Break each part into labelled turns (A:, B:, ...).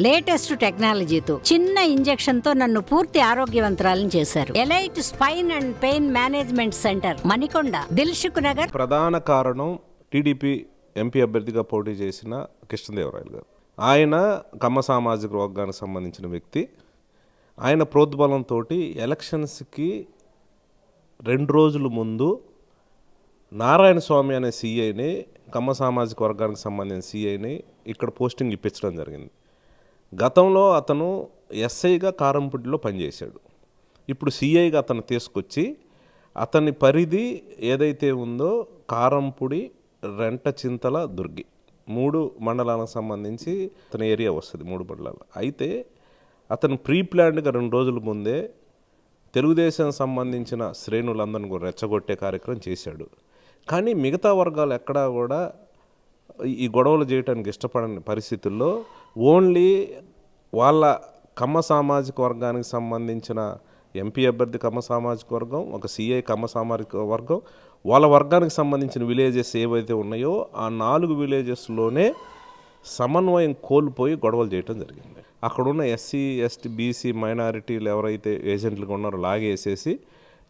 A: Latest టెక్నాలజీతో చిన్న injection తో నన్ను పూర్తి ఆరోగ్యవంతురాలను చేశారు. Elite spine and pain management centre, Manikonda, Dilsukh Nagar.
B: ప్రధాన కారణం టీడీపీ ఎంపీ అభ్యర్థిగా పోటీ చేసిన కృష్ణదేవరాయలు గారు. ఆయన కమ్మ సామాజిక వర్గానికి సంబంధించిన వ్యక్తి. ఆయన ప్రోద్బలంతో ఎలక్షన్స్కి 2 రోజుల ముందు నారాయణ స్వామి అనే సిఐని, కమ్మ సామాజిక వర్గానికి సంబంధించిన సిఐని ఇక్కడ పోస్టింగ్ ఇప్పించడం జరిగింది. గతంలో అతను ఎస్ఐగా కారంపూడిలో పనిచేశాడు. ఇప్పుడు సిఐగా అతను తీసుకొచ్చి అతని పరిధి ఏదైతే ఉందో కారంపూడి, రెంటచింతల, దుర్గి 3 మండలాలకు సంబంధించి అతని ఏరియా వస్తుంది. 3 మండలాలు. అయితే అతను ప్రీ ప్లాన్డ్గా 2 రోజుల ముందే తెలుగుదేశం సంబంధించిన శ్రేణులందరినీ కూడా రెచ్చగొట్టే కార్యక్రమం చేశాడు. కానీ మిగతా వర్గాలు ఎక్కడా కూడా ఈ గొడవలు చేయడానికి ఇష్టపడని పరిస్థితుల్లో ఓన్లీ వాళ్ళ కమ్మ సామాజిక వర్గానికి సంబంధించిన ఎంపీ అభ్యర్థి కమ్మ సామాజిక వర్గం, ఒక సిఐ కమ్మ సామాజిక వర్గం, వాళ్ళ వర్గానికి సంబంధించిన విలేజెస్ ఏవైతే ఉన్నాయో ఆ 4 విలేజెస్లోనే సమన్వయం కోల్పోయి గొడవలు చేయడం జరిగింది. అక్కడున్న ఎస్సీ, ఎస్టీ, బీసీ మైనారిటీలు ఎవరైతే ఏజెంట్లుగా ఉన్నారో లాగేసేసి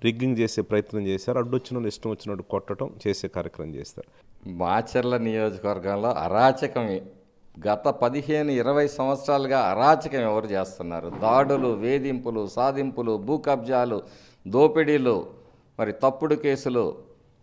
B: రిగ్గింగ్ చేసే ప్రయత్నం చేశారు. అడ్డొచ్చిన ఇష్టం వచ్చినట్టు కొట్టడం చేసే కార్యక్రమం చేస్తారు.
C: మాచర్ల నియోజకవర్గంలో అరాచకం గత 15-20 సంవత్సరాలుగా అరాచకం ఎవరు చేస్తున్నారు? దాడులు, వేధింపులు, సాధింపులు, భూ కబ్జాలు, దోపిడీలు, మరి తప్పుడు కేసులు,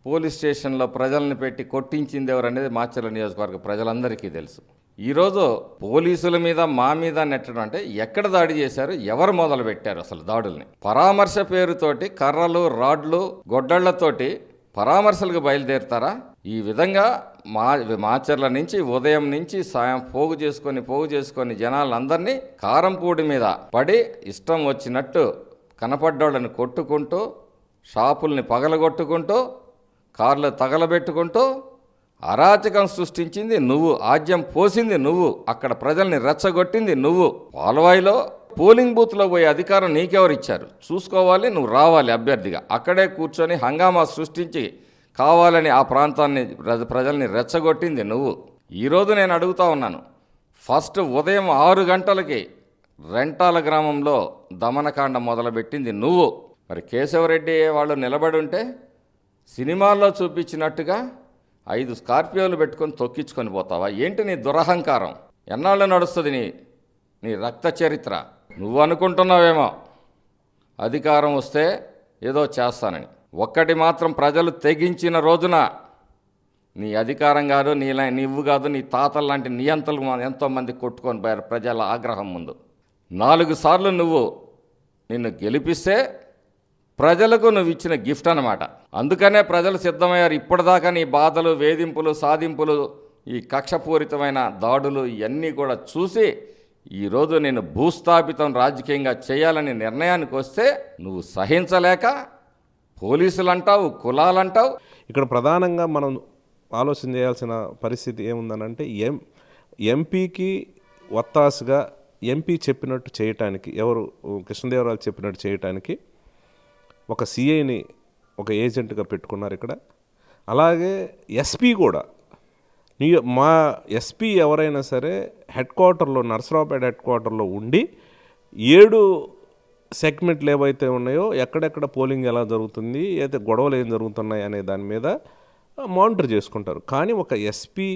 C: పోలీస్ స్టేషన్లో ప్రజల్ని పెట్టి కొట్టించింది ఎవరు అనేది మాచర్ల నియోజకవర్గ ప్రజలందరికీ తెలుసు. ఈరోజు పోలీసుల మీద, మా మీద నెట్టడం అంటే ఎక్కడ దాడి చేశారు, ఎవరు మొదలు పెట్టారు అసలు దాడుల్ని? పరామర్శ పేరుతోటి కర్రలు, రాడ్లు, గొడ్డళ్లతోటి పరామర్శలకు బయలుదేరుతారా? ఈ విధంగా మాచర్ల నుంచి ఉదయం నుంచి సాయం పోగు చేసుకొని జనాలందరినీ కారంపూడి మీద పడి ఇష్టం వచ్చినట్టు కనపడ్డోళ్ళని కొట్టుకుంటూ, షాపుల్ని పగలగొట్టుకుంటూ, కార్లు తగలబెట్టుకుంటూ అరాచకం సృష్టించింది నువ్వు, ఆజ్యం పోసింది నువ్వు, అక్కడ ప్రజల్ని రెచ్చగొట్టింది నువ్వు. పాల్వాయిలో పోలింగ్ బూత్లో పోయే అధికారం నీకెవరు ఇచ్చారు? చూసుకోవాలి, నువ్వు రావాలి అభ్యర్థిగా. అక్కడే కూర్చొని హంగామా సృష్టించి కావాలని ఆ ప్రాంతాన్ని ప్రజల్ని రెచ్చగొట్టింది నువ్వు. ఈరోజు నేను అడుగుతా ఉన్నాను, ఫస్ట్ ఉదయం 6 గంటలకి రెంటాల గ్రామంలో దమనకాండ మొదలుపెట్టింది నువ్వు. మరి కేశవరెడ్డి వాళ్ళు నిలబడి ఉంటే సినిమాల్లో చూపించినట్టుగా 5 స్కార్పియోలు పెట్టుకొని తొక్కించుకొని పోతావా? ఏంటి నీ దురహంకారం? ఎన్నాళ్ళు నడుస్తుంది నీ రక్త చరిత్ర? నువ్వు అనుకుంటున్నావేమో అధికారం వస్తే ఏదో చేస్తానని. ఒక్కటి మాత్రం ప్రజలు తెగించిన రోజున నీ అధికారం కాదు, నీవు కాదు, నీ తాతలు లాంటి నియంతలు ఎంతోమంది కొట్టుకొని పోయారు ప్రజల ఆగ్రహం ముందు. 4 సార్లు నిన్ను గెలిపిస్తే ప్రజలకు నువ్వు ఇచ్చిన గిఫ్ట్ అన్నమాట. అందుకనే ప్రజలు సిద్ధమయ్యారు. ఇప్పటిదాకా నీ బాధలు, వేధింపులు, సాధింపులు, ఈ కక్షపూరితమైన దాడులు ఇవన్నీ కూడా చూసి ఈరోజు నేను భూస్థాపితం రాజకీయంగా చేయాలని నిర్ణయానికి వస్తే నువ్వు సహించలేక పోలీసులు అంటావు, కులాలంటావు.
B: ఇక్కడ ప్రధానంగా మనం ఆలోచన చేయాల్సిన పరిస్థితి ఏముందనంటే ఎంపీకి ఒత్తాసుగా ఎంపీ చెప్పినట్టు చేయటానికి, ఎవరు కృష్ణదేవరాయలు చెప్పినట్టు చేయటానికి ఒక సిఐని ఒక ఏజెంట్గా పెట్టుకున్నారు ఇక్కడ. అలాగే ఎస్పీ కూడా, మా ఎస్పీ ఎవరైనా సరే హెడ్ క్వార్టర్లో, నర్సరావుపేట హెడ్ క్వార్టర్లో ఉండి 7 సెగ్మెంట్లు ఏవైతే ఉన్నాయో ఎక్కడెక్కడ పోలింగ్ ఎలా జరుగుతుంది, అయితే గొడవలు ఏం జరుగుతున్నాయి అనే దాని మీద మానిటర్ చేసుకుంటారు. కానీ ఒక ఎస్పీ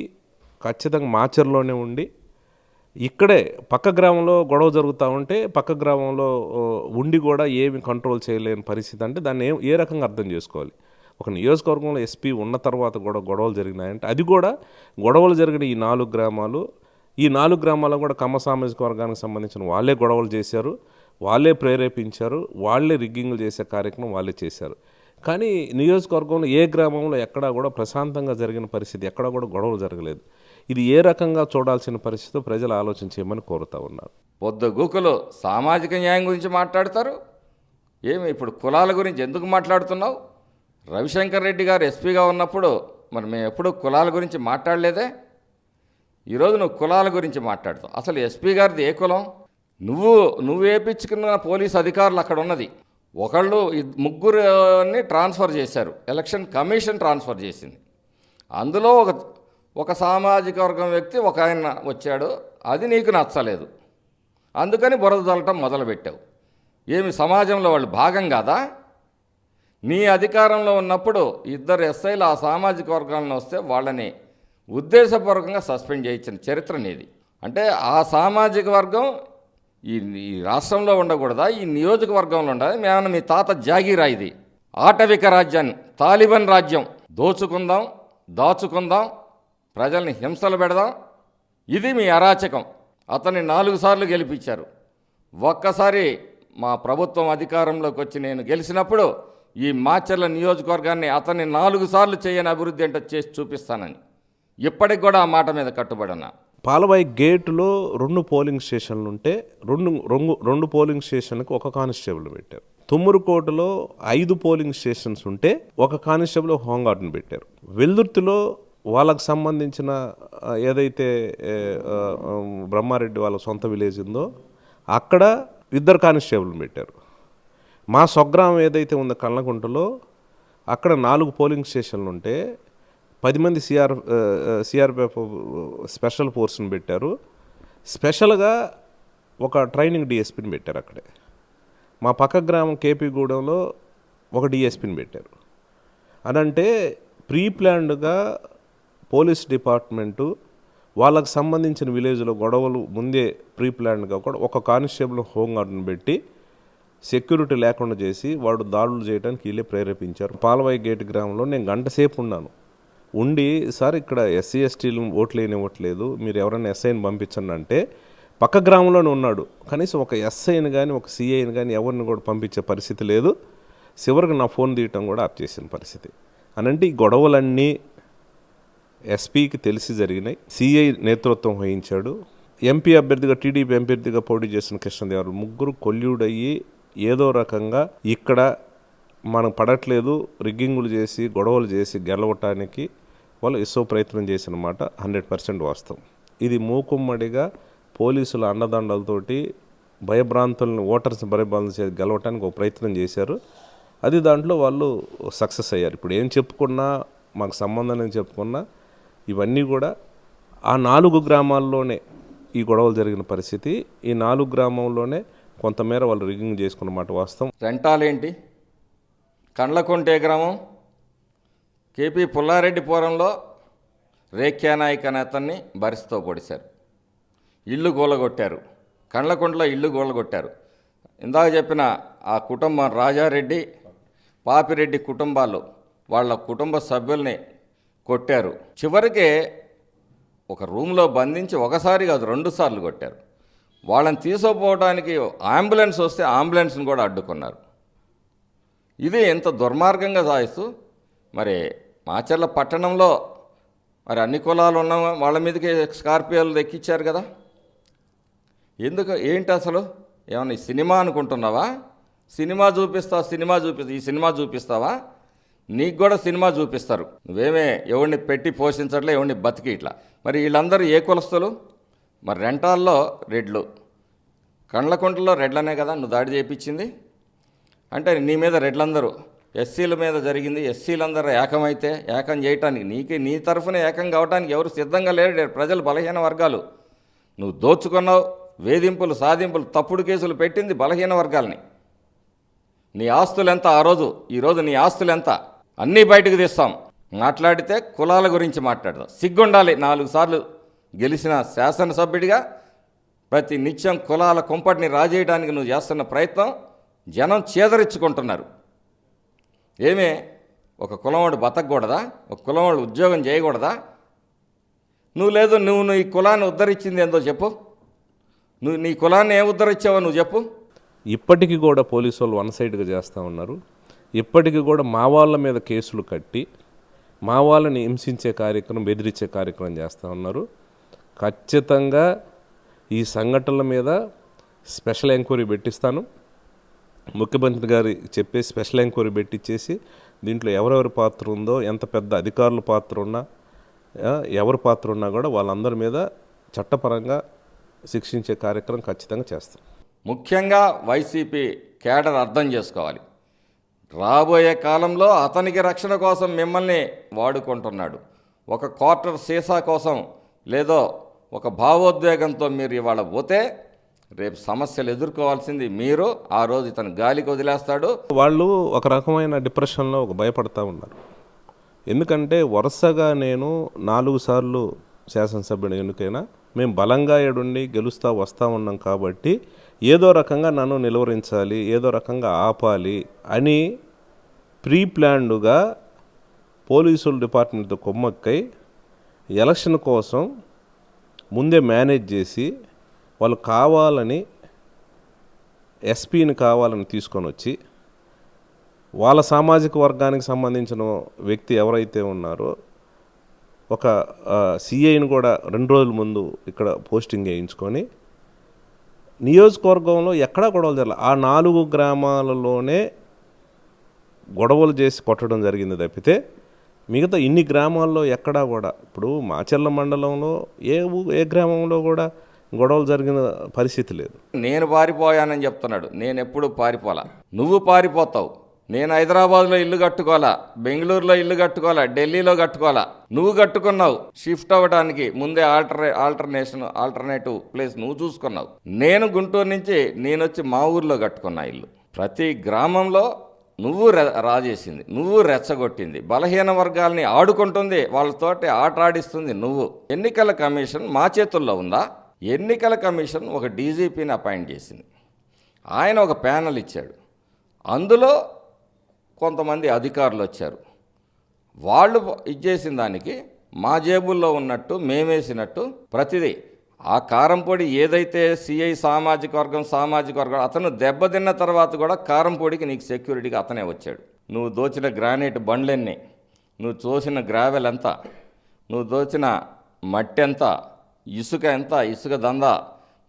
B: ఖచ్చితంగా మాచర్లోనే ఉండి ఇక్కడే పక్క గ్రామంలో గొడవ జరుగుతూ ఉంటే పక్క గ్రామంలో ఉండి కూడా ఏమి కంట్రోల్ చేయలేని పరిస్థితి అంటే దాన్ని ఏ రకంగా అర్థం చేసుకోవాలి? ఒక నియోజకవర్గంలో ఎస్పీ ఉన్న తర్వాత కూడా గొడవలు జరిగినాయంటే అది కూడా గొడవలు జరిగిన ఈ 4 గ్రామాలు, ఈ 4 గ్రామాల్లో కూడా కమ్మ సామాజిక వర్గానికి సంబంధించిన వాళ్ళే గొడవలు చేశారు, వాళ్ళే ప్రేరేపించారు, వాళ్ళే రిగ్గింగ్లు చేసే కార్యక్రమం వాళ్ళే చేశారు. కానీ నియోజకవర్గంలో ఏ గ్రామంలో ఎక్కడా కూడా ప్రశాంతంగా జరిగిన పరిస్థితి, ఎక్కడా కూడా గొడవలు జరగలేదు. ఇది ఏ రకంగా చూడాల్సిన పరిస్థితితో ప్రజలు ఆలోచన చేయమని కోరుతూ ఉన్నారు.
C: పొద్దుగూకులు సామాజిక న్యాయం గురించి మాట్లాడతారు. ఏమి ఇప్పుడు కులాల గురించి ఎందుకు మాట్లాడుతున్నావు? రవిశంకర్ రెడ్డి గారు ఎస్పీగా ఉన్నప్పుడు మరి మేము ఎప్పుడు కులాల గురించి మాట్లాడలేదే. ఈరోజు నువ్వు కులాల గురించి మాట్లాడుతావు. అసలు ఎస్పీ గారిది ఏ కులం? నువ్వు వేయించుకున్న పోలీస్ అధికారులు అక్కడ ఉన్నది. ఒకళ్ళు 3 ట్రాన్స్ఫర్ చేశారు, ఎలక్షన్ కమిషన్ ట్రాన్స్ఫర్ చేసింది. అందులో ఒక సామాజిక వర్గం వ్యక్తి ఒక ఆయన వచ్చాడు, అది నీకు నచ్చలేదు. అందుకని బురద చల్లటం మొదలుపెట్టావు. ఏమి సమాజంలో వాళ్ళు భాగం కాదా? నీ అధికారంలో ఉన్నప్పుడు 2 ఎస్ఐలు ఆ సామాజిక వర్గాలను వస్తే వాళ్ళని ఉద్దేశపూర్వకంగా సస్పెండ్ చేయించిన చరిత్ర నీది. అంటే ఆ సామాజిక వర్గం ఈ రాష్ట్రంలో ఉండకూడదా? ఈ నియోజకవర్గంలో ఉండదా? మేమన్నా మీ తాత జాగీరా? ఇది ఆటవిక రాజ్యాన్ని, తాలిబాన్ రాజ్యం. దోచుకుందాం, దాచుకుందాం, ప్రజల్ని హింసలు పెడదాం, ఇది మీ అరాచకం. అతన్ని 4 సార్లు గెలిపించారు. ఒక్కసారి మా ప్రభుత్వం అధికారంలోకి వచ్చి నేను గెలిచినప్పుడు ఈ మాచర్ల నియోజకవర్గాన్ని అతన్ని 4 సార్లు చేయని అభివృద్ధి అంటే చేసి చూపిస్తానని ఇప్పటికి కూడా ఆ మాట మీద కట్టుబడి ఉన్నా.
B: పాలవాయి గేటులో 2 పోలింగ్ స్టేషన్లు ఉంటే 2 పోలింగ్ స్టేషన్లకు 1 కానిస్టేబుల్ పెట్టారు. తుమ్మరుకోటలో 5 పోలింగ్ స్టేషన్స్ ఉంటే 1 కానిస్టేబుల్ హోంగార్డ్ని పెట్టారు. వెల్దుర్తిలో వాళ్ళకు సంబంధించిన ఏదైతే బ్రహ్మారెడ్డి వాళ్ళ సొంత విలేజ్ ఉందో అక్కడ 2 కానిస్టేబుల్ని పెట్టారు. మా స్వగ్రామం ఏదైతే ఉందో కళ్ళకుంటలో అక్కడ 4 పోలింగ్ స్టేషన్లు ఉంటే 10 మంది సిఆర్పిఎఫ్ స్పెషల్ ఫోర్స్ని పెట్టారు. స్పెషల్గా ఒక ట్రైనింగ్ డిఎస్పీని పెట్టారు అక్కడే. మా పక్క గ్రామం కేపీగూడెంలో ఒక డిఎస్పీని పెట్టారు. అనంటే ప్రీ ప్లాన్డ్గా పోలీస్ డిపార్ట్మెంటు వాళ్ళకు సంబంధించిన విలేజ్లో గొడవలు ముందే ప్రీ ప్లాన్డ్గా కూడా 1 కానిస్టేబుల్ హోంగార్డ్ని పెట్టి సెక్యూరిటీ లేకుండా చేసి వాడు దాడులు చేయడానికి వీళ్ళే ప్రేరేపించారు. పాలవాయి గేట్ గ్రామంలో నేను గంట సేపు ఉండి సార్ ఇక్కడ ఎస్సీ ఎస్టీలు ఓట్లు వేయనివ్వట్లేదు, మీరు ఎవరైనా ఎస్ఐని పంపించండి అంటే పక్క గ్రామంలోనే ఉన్నాడు. కనీసం ఒక ఎస్ఐని కానీ ఒక సిఐని కానీ ఎవరిని కూడా పంపించే పరిస్థితి లేదు. చివరికి నా ఫోన్ తీయటం కూడా ఆప్ చేసిన పరిస్థితి. అనంటే ఈ గొడవలన్నీ ఎస్పీకి తెలిసి జరిగినాయి. సిఐ నేతృత్వం వహించాడు. ఎంపీ అభ్యర్థిగా టీడీపీ అభ్యర్థిగా పోటీ చేసిన కృష్ణదేవరాయలు ముగ్గురు కొల్యూడయ్యి ఏదో రకంగా ఇక్కడ మనం పడట్లేదు, రిగ్గింగులు చేసి గొడవలు చేసి గెలవటానికి వాళ్ళు ఇసో ప్రయత్నం చేసిన మాట 100% వాస్తవం. ఇది మూకుమ్మడిగా పోలీసుల అండదండలతోటి భయభ్రాంతులను ఓటర్స్ భయభ్రాంతులు చేసి గెలవటానికి ఒక ప్రయత్నం చేశారు. అది దాంట్లో వాళ్ళు సక్సెస్ అయ్యారు. ఇప్పుడు ఏం చెప్పుకున్నా మాకు సంబంధం అని చెప్పుకున్నా ఇవన్నీ కూడా ఆ 4 గ్రామాల్లోనే ఈ గొడవలు జరిగిన పరిస్థితి. ఈ 4 గ్రామంలోనే కొంతమేర వాళ్ళు రిగ్గింగ్ చేసుకున్న మాట వాస్తవం.
C: రెంటాలేంటి? కండ్లకుంటే గ్రామం కేపీ పుల్లారెడ్డిపురంలో రేఖ్యానాయక్ అనే అతన్ని బరిస్తో పొడిశారు, ఇల్లు గోలగొట్టారు. కండ్లకుంటలో ఇల్లు గోలగొట్టారు. ఇందాక చెప్పిన ఆ కుటుంబం రాజారెడ్డి, పాపిరెడ్డి కుటుంబాలు వాళ్ళ కుటుంబ సభ్యుల్ని కొట్టారు. చివరికి ఒక రూమ్లో బంధించి ఒకసారి కాదు 2 సార్లు కొట్టారు. వాళ్ళని తీసుకుపోవడానికి అంబులెన్స్ వస్తే అంబులెన్స్ని కూడా అడ్డుకున్నారు. ఇది ఎంత దుర్మార్గంగా సాగిస్తూ మరి మాచర్ల పట్టణంలో మరి అన్ని కులాలు ఉన్న వాళ్ళ మీదకి స్కార్పియోలు ఎక్కించారు కదా. ఎందుకు? ఏంటి అసలు? ఏమన్నా ఈ సినిమా అనుకుంటున్నావా? సినిమా చూపిస్తా ఈ సినిమా చూపిస్తావా? నీకు కూడా సినిమా చూపిస్తారు. నువ్వేమే ఎవరిని పెట్టి పోషించట్లే, ఎవరిని బతికి ఇట్లా. మరి వీళ్ళందరూ ఏ కులస్తులు? మరి రెంటాల్లో రెడ్లు, కండ్లకుంటలో రెడ్లనే కదా నువ్వు దాడి చేయించింది. అంటే నీ మీద రెడ్లందరూ ఎస్సీల మీద జరిగింది. ఎస్సీలందరూ ఏకమైతే ఏకం చేయటానికి నీ తరఫున ఏకం కావడానికి ఎవరు సిద్ధంగా లేరు. ప్రజలు బలహీన వర్గాలు. నువ్వు దోచుకున్నావు, వేధింపులు సాధింపులు తప్పుడు కేసులు పెట్టింది బలహీన వర్గాల్ని. నీ ఆస్తులు ఎంత ఆ రోజు, ఈరోజు నీ ఆస్తులు ఎంత అన్నీ బయటకు తీస్తాం. మాట్లాడితే కులాల గురించి మాట్లాడదాం. సిగ్గుండాలి. 4 సార్లు గెలిచిన శాసనసభ్యుడిగా ప్రతి నిత్యం కులాల కుంపటిని రాజేయడానికి నువ్వు చేస్తున్న ప్రయత్నం జనం చేదరించుకుంటున్నారు. ఏమే ఒక కులంవాడు బతకూడదా? ఒక కులంవాడు ఉద్యోగం చేయకూడదా? నువ్వు ఈ కులాన్ని ఉద్ధరించింది ఏందో చెప్పు. నువ్వు నీ కులాన్ని ఏం ఉద్ధరించావో నువ్వు చెప్పు.
B: ఇప్పటికీ కూడా పోలీసు వాళ్ళు 1 సైడ్గా చేస్తూ ఉన్నారు. ఇప్పటికీ కూడా మా వాళ్ళ మీద కేసులు కట్టి మా వాళ్ళని హింసించే కార్యక్రమం, బెదిరించే కార్యక్రమం చేస్తూ ఉన్నారు. ఖచ్చితంగా ఈ సంఘటనల మీద స్పెషల్ ఎంక్వైరీ పెట్టిస్తాను. ముఖ్యమంత్రి గారు చెప్పే స్పెషల్ ఎంక్వైరీ పెట్టించేసి దీంట్లో ఎవరెవరి పాత్ర ఉందో, ఎంత పెద్ద అధికారుల పాత్ర ఉన్నా, ఎవరి పాత్ర ఉన్నా కూడా వాళ్ళందరి మీద చట్టపరంగా శిక్షించే కార్యక్రమం ఖచ్చితంగా చేస్తాం.
C: ముఖ్యంగా వైసీపీ కేడర్ అర్థం చేసుకోవాలి. రాబోయే కాలంలో అతనికి రక్షణ కోసం మిమ్మల్ని వాడుకుంటున్నాడు. ఒక క్వార్టర్ సీసా కోసం లేదో ఒక భావోద్వేగంతో మీరు ఇవాళ పోతే రేపు సమస్యలు ఎదుర్కోవాల్సింది మీరు. ఆ రోజు ఇతను గాలికి వదిలేస్తాడు.
B: వాళ్ళు ఒక రకమైన డిప్రెషన్లో భయపడతా ఉన్నారు. ఎందుకంటే వరుసగా నేను 4 సార్లు శాసనసభ్యుడు ఎన్నికైనా మేము బలంగా ఏడుండి గెలుస్తూ వస్తూ ఉన్నాం కాబట్టి ఏదో రకంగా నన్ను నిలువరించాలి, ఏదో రకంగా ఆపాలి అని ప్రీ ప్లాన్డ్గా పోలీసుల డిపార్ట్మెంట్తో కొమ్మక్కై ఎలక్షన్ కోసం ముందే మేనేజ్ చేసి వాళ్ళు కావాలని ఎస్పీని కావాలని తీసుకొని వచ్చి వాళ్ళ సామాజిక వర్గానికి సంబంధించిన వ్యక్తి ఎవరైతే ఉన్నారో ఒక సిఐని కూడా 2 రోజుల ముందు ఇక్కడ పోస్టింగ్ వేయించుకొని నియోజకవర్గంలో ఎక్కడా గొడవలు జరగలేదు. ఆ 4 గ్రామాలలోనే గొడవలు చేసి కొట్టడం జరిగింది తప్పితే మిగతా ఇన్ని గ్రామాల్లో ఎక్కడా కూడా ఇప్పుడు మాచర్ల మండలంలో ఏ గ్రామంలో కూడా గొడవలు జరిగిన పరిస్థితి లేదు.
C: నేను పారిపోయానని చెప్తున్నాడు. నేను ఎప్పుడు పారిపోలా, నువ్వు పారిపోతావు. నేను హైదరాబాద్లో ఇల్లు కట్టుకోవాలా, బెంగళూరులో ఇల్లు కట్టుకోవాలా, ఢిల్లీలో కట్టుకోవాలా. నువ్వు కట్టుకున్నావు షిఫ్ట్ అవ్వడానికి ముందే ఆల్టర్నేటివ్ ప్లేస్ నువ్వు చూసుకున్నావు. నేను గుంటూరు నుంచి వచ్చి మా ఊర్లో కట్టుకున్నా ఇల్లు. ప్రతి గ్రామంలో నువ్వు రాజేసింది, నువ్వు రెచ్చగొట్టింది, బలహీన వర్గాల్ని ఆడుకుంటుంది, వాళ్ళతోటి ఆట ఆడిస్తుంది నువ్వు. ఎన్నికల కమిషన్ మా చేతుల్లో ఉందా? ఎన్నికల కమిషన్ ఒక డీజీపీని అపాయింట్ చేసింది. ఆయన ఒక ప్యానల్ ఇచ్చాడు. అందులో కొంతమంది అధికారులు వచ్చారు. వాళ్ళు ఇచ్చేసిన దానికి మా జేబుల్లో ఉన్నట్టు మేమేసినట్టు ప్రతిదీ ఆ కారం పొడి ఏదైతే సిఐ సామాజిక వర్గం అతను దెబ్బతిన్న తర్వాత కూడా కారం పొడికి నీకు సెక్యూరిటీగా అతనే వచ్చాడు. నువ్వు దోచిన గ్రానైట్ బండ్లెన్ని, నువ్వు చూసిన గ్రావెల్ ఎంత, నువ్వు దోచిన మట్టి ఎంత, ఇసుక ఎంత, ఇసుక దందా.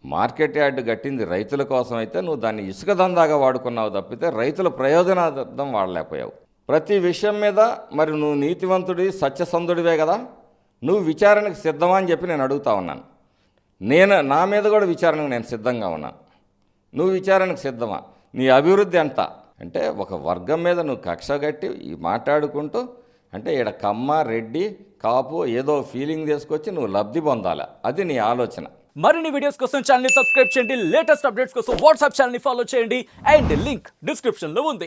C: మార్కెట్ యార్డు కట్టింది రైతుల కోసం అయితే నువ్వు దాన్ని ఇసుక దందాగా వాడుకున్నావు తప్పితే రైతుల ప్రయోజనార్థం వాడలేకపోయావు. ప్రతి విషయం మీద మరి నువ్వు నీతివంతుడి సత్యసంధుడివే కదా, నువ్వు విచారణకు సిద్ధమా అని చెప్పి నేను అడుగుతా ఉన్నాను. నా మీద కూడా విచారణకు నేను సిద్ధంగా ఉన్నాను. నువ్వు విచారణకు సిద్ధమా? నీ అభివృద్ధి ఎంత అంటే ఒక వర్గం మీద నువ్వు కక్ష కట్టి మాట్లాడుకుంటూ అంటే ఈడ కమ్మ రెడ్డి కాపు ఏదో ఫీలింగ్ తీసుకొచ్చి నువ్వు లబ్ధి పొందాలా, అది నీ ఆలోచన.
D: మరిన్ని వీడియోస్ కోసం ఛానల్ ని సబ్స్క్రైబ్ చేయండి. లేటెస్ట్ అప్డేట్స్ కోసం వాట్సాప్ ఛానల్ ని ఫాలో చేయండి. అండ్ లింక్ డిస్క్రిప్షన్ లో ఉంది.